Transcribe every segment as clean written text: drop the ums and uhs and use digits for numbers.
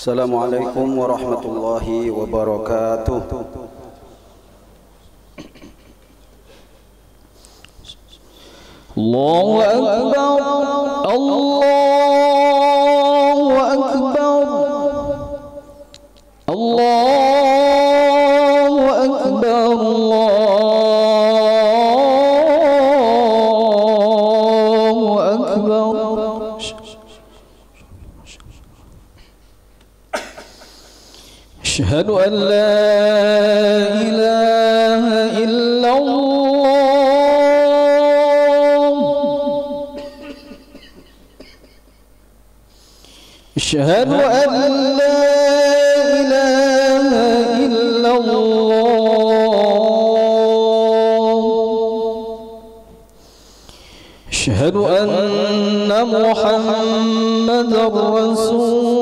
Assalamualaikum warahmatullahi wabarakatuh. Allahu Akbar, Allahu Akbar, Allahu Akbar, Allahu Akbar. Asyhadu an la ilaha illallah. Asyhadu an la ilaha illallah. Asyhadu anna Muhammadar Rasulullah.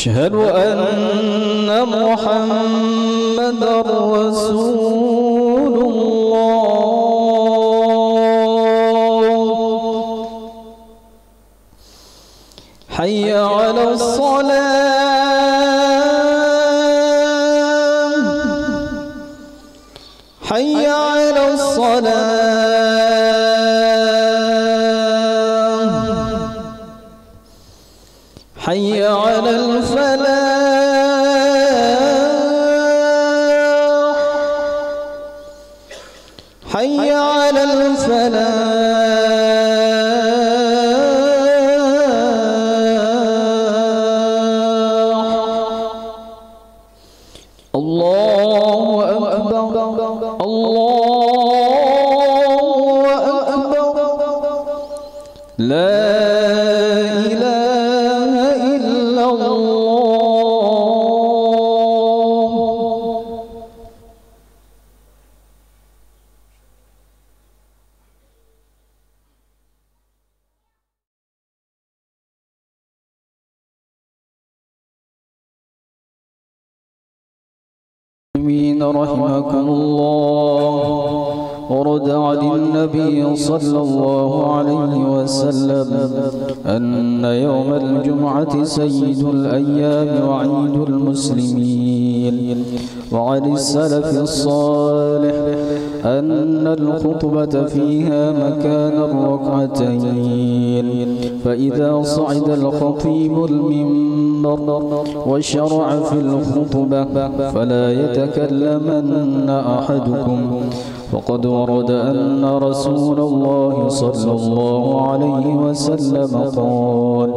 أشهد أن محمدًا رسول الله. حي على الصلاة، حي على الصلاة، حي على الفلاح، حي على الفلاح. الله أكبر، الله أكبر، لا رحمكم الله. ورد عن النبي صلى الله عليه وسلم أن يوم الجمعة سيد الأيام وعيد المسلمين. وعن السلف الصالح أن الخطبة فيها مكان الركعتين، فإذا صعد الخطيب المنبر وشرع في الخطبة فلا يتكلمن أحدكم. وقد ورد أن رسول الله صلى الله عليه وسلم قال: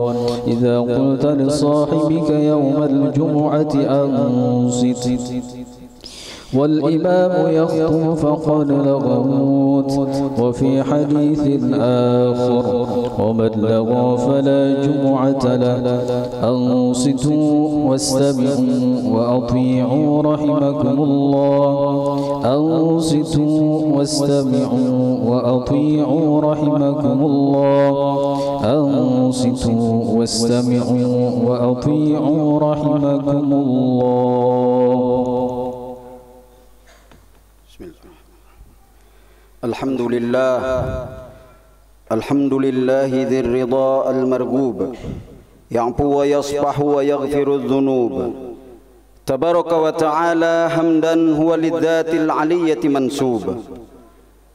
إذا قلت لصاحبك يوم الجمعة أنصت والإمام يخطب فقد لغوت. وفي حديث آخر: ومن لغى فلا جمعة له. أنصتوا واستمعوا وأطيعوا رحمكم الله. أنصتوا واستمعوا وأطيعوا رحمكم الله. أنصتوا واستمعوا وأطيعوا رحمكم الله. الحمد لله، الحمد لله ذي الرضا المرغوب، يعفو ويصفح ويغفر الذنوب. تبارك وتعالى حمدا هو للذات العلية منسوب.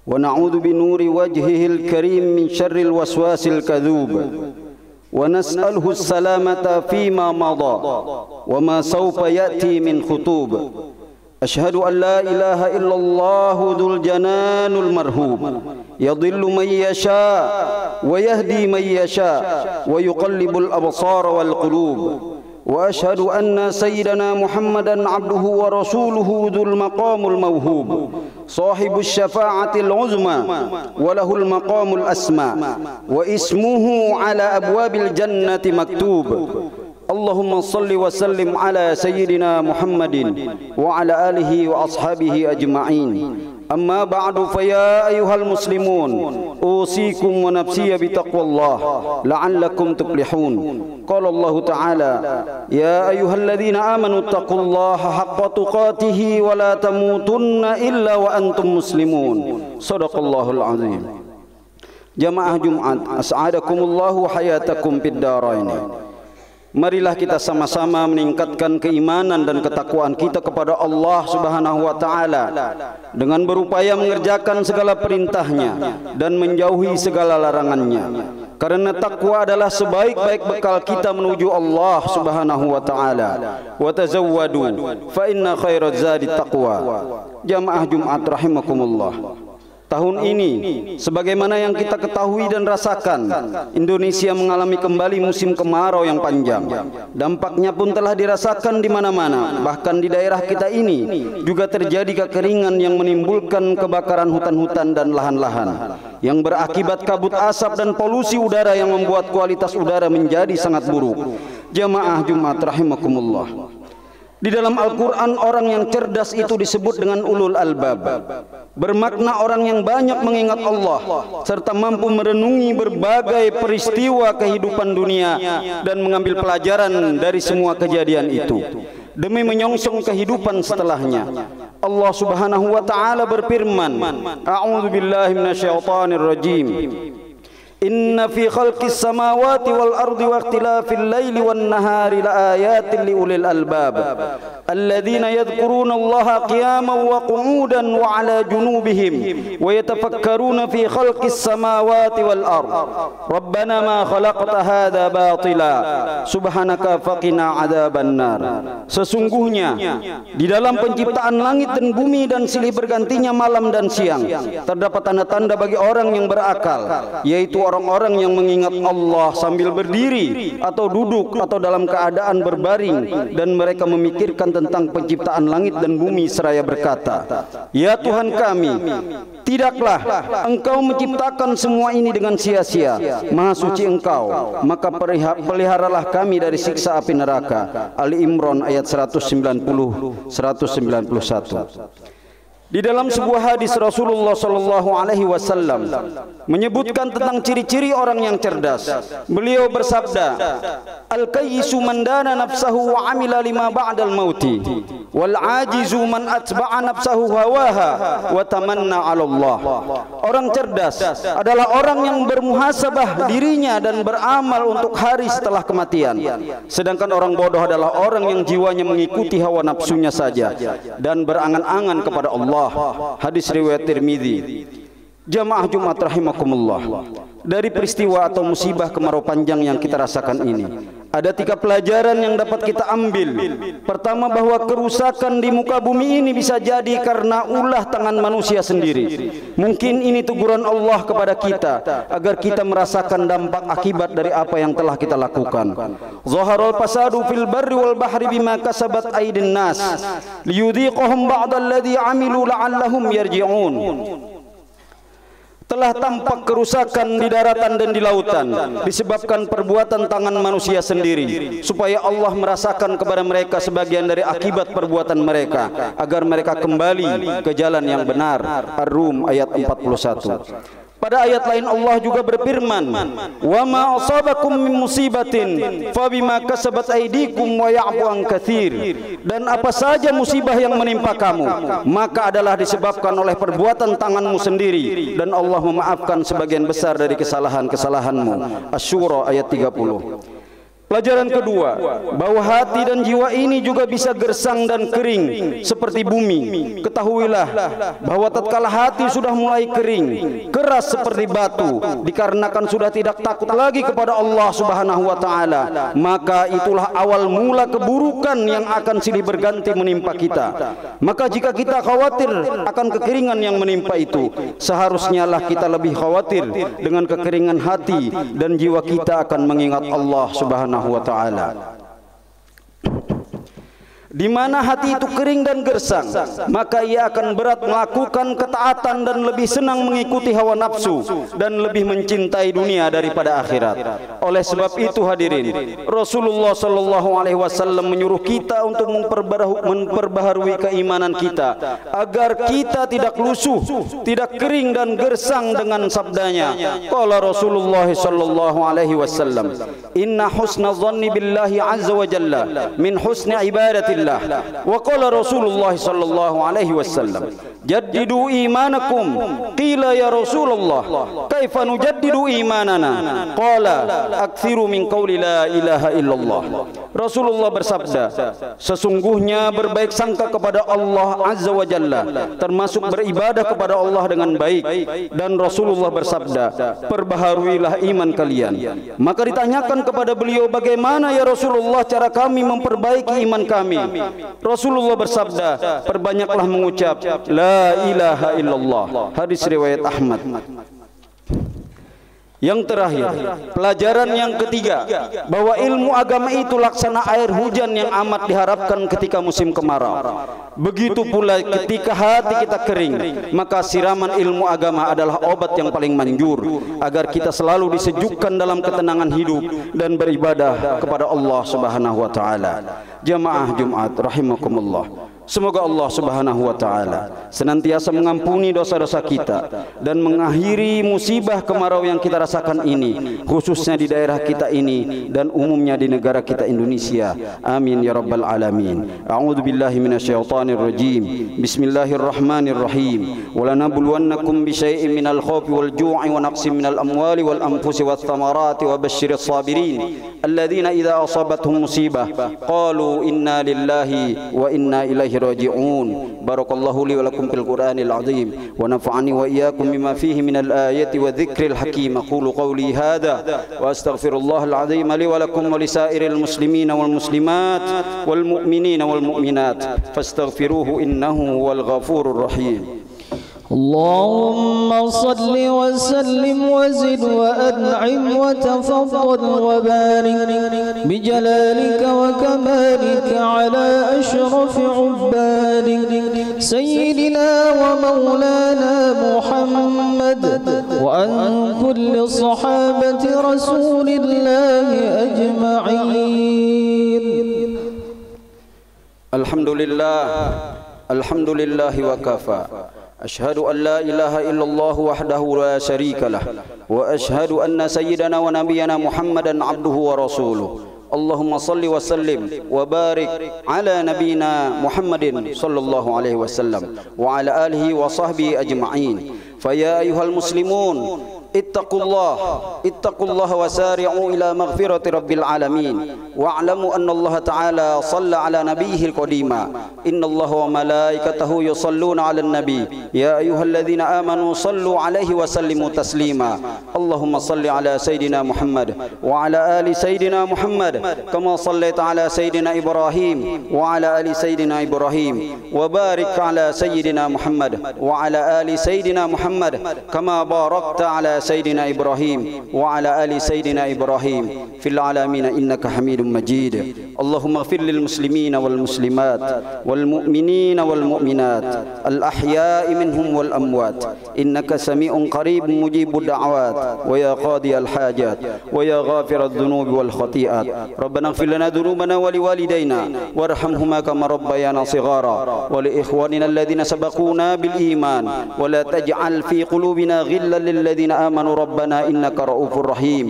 ونعوذ بنور وجهه الكريم من شر الوسواس الكذوب، ونسأله السلامة فيما مضى وما سوف يأتي من خطوب. أشهد أن لا إله إلا الله ذو الجنان المرهوب، يضل من يشاء ويهدي من يشاء ويقلب الأبصار والقلوب. وأشهد أن سيدنا محمدًا عبده ورسوله ذو المقام الموهوب، صاحب الشفاعة العظمى وله المقام الأسمى، واسمه على أبواب الجنة مكتوب. اللهم صل وسلم على سيدنا محمد وعلى آله وأصحابه أجمعين. أما بعد، فيا أيها المسلمون، أوصيكم ونفسي بتقوى الله لعلكم تفلحون. قال الله تعالى: يا أيها الذين آمنوا اتقوا الله حق تقاته ولا تموتن إلا وأنتم مسلمون. صدق الله العظيم. Jamaah Jumat, as'adakumullahu hayatakum fid dharain. Marilah kita sama-sama meningkatkan keimanan dan ketakwaan kita kepada Allah Subhanahu wa taala dengan berupaya mengerjakan segala perintahnya dan menjauhi segala larangannya. Karena takwa adalah sebaik-baik bekal kita menuju Allah Subhanahu wa taala. Wa tazawwadu fa inna khairaz zadi taqwa. Jamaah Jumat rahimakumullah. Tahun ini, sebagaimana yang kita ketahui dan rasakan, Indonesia mengalami kembali musim kemarau yang panjang. Dampaknya pun telah dirasakan di mana-mana. Bahkan di daerah kita ini juga terjadi kekeringan yang menimbulkan kebakaran hutan-hutan dan lahan-lahan, yang berakibat kabut asap dan polusi udara yang membuat kualitas udara menjadi sangat buruk. Jamaah Jumat rahimakumullah. Di dalam Al-Quran, orang yang cerdas itu disebut dengan ulul albab, bermakna orang yang banyak mengingat Allah serta mampu merenungi berbagai peristiwa kehidupan dunia dan mengambil pelajaran dari semua kejadian itu demi menyongsong kehidupan setelahnya. Allah Subhanahu wa taala berfirman, A'udzu billahi minasyaitonir rajim. Inna fi khalqis samawati wal ardi wa ikhtilafil laili wan nahari laayatin liulil albab alladzina yadhkuruna Allaha qiyaman wa qu'udan wa 'ala junubihim wa yatafakkaruna fi khalqis samawati wal ard rabbana ma khalaqta hadza batila subhanaka faqina 'adzabannar. Sesungguhnya di dalam penciptaan langit dan bumi dan silih bergantinya malam dan siang terdapat tanda-tanda bagi orang yang berakal, yaitu orang-orang yang mengingat Allah sambil berdiri atau duduk atau dalam keadaan berbaring, dan mereka memikirkan tentang penciptaan langit dan bumi seraya berkata, Ya Tuhan kami, tidaklah Engkau menciptakan semua ini dengan sia-sia. Maha suci Engkau, maka peliharalah kami dari siksa api neraka. Ali Imran ayat 190-191. Di dalam sebuah hadis Rasulullah sallallahu alaihi wasallam menyebutkan tentang ciri-ciri orang yang cerdas. Beliau bersabda, Al-kayyisu man dana nafsahu wa amila lima ba'dal mauti, wal ajizu man atba'a nafsahu hawaha wa tamanna 'ala Allah. Orang cerdas adalah orang yang bermuhasabah dirinya dan beramal untuk hari setelah kematian. Sedangkan orang bodoh adalah orang yang jiwanya mengikuti hawa nafsunya saja dan berangan-angan kepada Allah. Hadis riwayat Tirmidzi. Jamaah Jumat rahimakumullah. Dari peristiwa atau musibah kemarau panjang yang kita rasakan ini, ada 3 pelajaran yang dapat kita ambil. Pertama, bahwa kerusakan di muka bumi ini bisa jadi karena ulah tangan manusia sendiri. Mungkin ini teguran Allah kepada kita agar kita merasakan dampak akibat dari apa yang telah kita lakukan. Zaharal fasadu fil barri wal bahri bima kasabat aydin nas liyudhiqahum ba'dalladzi 'amilu la'allahum yarji'un. Telah tampak kerusakan di daratan dan di lautan disebabkan perbuatan tangan manusia sendiri, supaya Allah merasakan kepada mereka sebagian dari akibat perbuatan mereka, agar mereka kembali ke jalan yang benar. Ar-Rum ayat 41. Pada ayat lain Allah juga berfirman, "Wa ma asabakum min musibatin fa bima kasabat aydikum wa ya'fu an katsir." Dan apa saja musibah yang menimpa kamu, maka adalah disebabkan oleh perbuatan tanganmu sendiri, dan Allah memaafkan sebagian besar dari kesalahan-kesalahanmu. Asy-Syura ayat 30. Pelajaran kedua, bahwa hati dan jiwa ini juga bisa gersang dan kering seperti bumi. Ketahuilah bahwa tatkala hati sudah mulai kering, keras seperti batu, dikarenakan sudah tidak takut lagi kepada Allah Subhanahu wa taala, maka itulah awal mula keburukan yang akan silih berganti menimpa kita. Maka jika kita khawatir akan kekeringan yang menimpa itu, seharusnya lah kita lebih khawatir dengan kekeringan hati dan jiwa kita akan mengingat Allah Subhanahu wa ta'ala. Di mana hati itu kering dan gersang, maka ia akan berat melakukan ketaatan dan lebih senang mengikuti hawa nafsu dan lebih mencintai dunia daripada akhirat. Oleh sebab itu hadirin, Rasulullah sallallahu alaihi wasallam menyuruh kita untuk memperbaharui keimanan kita agar kita tidak lusuh, tidak kering dan gersang dengan sabdanya. Qala Rasulullah sallallahu alaihi wasallam, "Inna husna dhanni billahi azza wa jalla min husni ibadati." Wa qala Rasulullah sallallahu alaihi wasallam, jaddidu imanakum. Qila ya Rasulullah, kaifa nujaddidu imanana? Qala aktsiru min qauli la ilaha illallah. Rasulullah bersabda, sesungguhnya berbaik sangka kepada Allah Azza wa Jalla, termasuk beribadah kepada Allah dengan baik. Dan Rasulullah bersabda, perbaharuilah iman kalian. Maka ditanyakan kepada beliau, bagaimana ya Rasulullah cara kami memperbaiki iman kami? Rasulullah bersabda, perbanyaklah mengucap la ilaha illallah. Hadis riwayat Ahmad. Yang terakhir, pelajaran yang ketiga, bahwa ilmu agama itu laksana air hujan yang amat diharapkan ketika musim kemarau. Begitu pula ketika hati kita kering, maka siraman ilmu agama adalah obat yang paling manjur agar kita selalu disejukkan dalam ketenangan hidup dan beribadah kepada Allah Subhanahu wa taala. Jamaah Jumat rahimakumullah. Semoga Allah Subhanahu wa taala senantiasa mengampuni dosa-dosa kita dan mengakhiri musibah kemarau yang kita rasakan ini, khususnya di daerah kita ini dan umumnya di negara kita Indonesia. Amin ya rabbal alamin. A'udzu billahi minasyaitonir rajim. Bismillahirrahmanirrahim. Wa lanabluwannakum bisyai'in minal khawfi wal ju'i wa naqsin minal amwali wal anfusi wath thamarati wa basyyiris sabirin alladzina idza asabatuhum musibah qalu inna lillahi wa inna ilaihi raji'un. Barakallahu li wa lakum fil Qur'anil azim wa nafa'ani wa iyyakum bima fihi minal ayati wa dzikril hakim. Aqulu qawli hadha wa astaghfirullahal azim li wa lakum wa lisairil muslimina wal muslimat wal mu'minina wal mu'minat fastaghfiruhu innahu huwal ghafurur rahim. اللهم صل وسلم وزد وأنعم وتفضل وبارك بجلالك وكمالك على أشرف عبادك سيدنا ومولانا محمد وعن كل صحابة رسول الله أجمعين. الحمد لله الحمد لله وكفى. أشهد أن لا إله إلا الله وحده لا شريك له وأشهد أن سيدنا ونبينا محمدا عبده ورسوله. اللهم صل وسلم وبارك على نبينا محمد صلى الله عليه وسلم وعلى آله وصحبه أجمعين. فيا أيها المسلمون اتقوا الله وسارعوا إلى مغفرة رب العالمين واعلموا أن الله تعالى صلى على نبيه القديم إن الله وملائكته يصلون على النبي يا أيها الذين آمنوا صلوا عليه وسلموا تسليما. اللهم صل على سيدنا محمد وعلى آل سيدنا محمد كما صليت على سيدنا إبراهيم وعلى آل سيدنا إبراهيم وبارك على سيدنا محمد وعلى آل سيدنا محمد كما باركت على سيدنا إبراهيم وعلى آل سيدنا إبراهيم في العالمين إنك حميد مجيد. اللهم اغفر للمسلمين والمسلمات والمؤمنين والمؤمنات الأحياء منهم والأموات إنك سميع قريب مجيب الدعوات ويا قاضي الحاجات ويا غافر الذنوب والخطيئات. ربنا اغفر لنا ذنوبنا ولوالدينا وارحمهما كما ربيانا صغارا ولإخواننا الذين سبقونا بالإيمان ولا تجعل في قلوبنا غلا للذين آمنوا ربنا إنك رؤوف رحيم.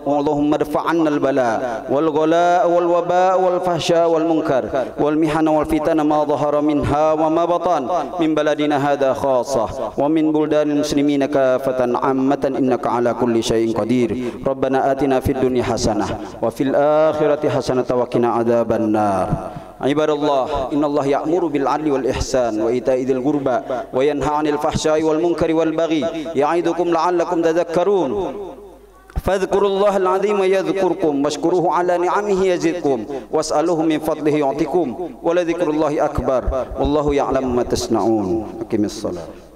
اللهم ادفع عنا البلاء والغلاء والوباء والفحشاء والمنكر والمحن والفتن ما ظهر منها وما بطن من بلدنا هذا خاصة ومن بلدان المسلمين كافة عامة إنك على كل شيء قدير. ربنا آتنا في الدنيا حسنة وفي الآخرة حسنة وقنا عذاب النار. عباد الله إن الله يأمر بالعدل والإحسان وإيتاء ذي القربى وينهى عن الفحشاء والمنكر والبغي يعظكم لعلكم تذكرون. فاذكروا الله العظيم يذكركم واشكروه على نعمه يزدكم واسألوه من فضله يعطيكم ولذكر الله أكبر والله يعلم ما تصنعون. أقم الصلاة.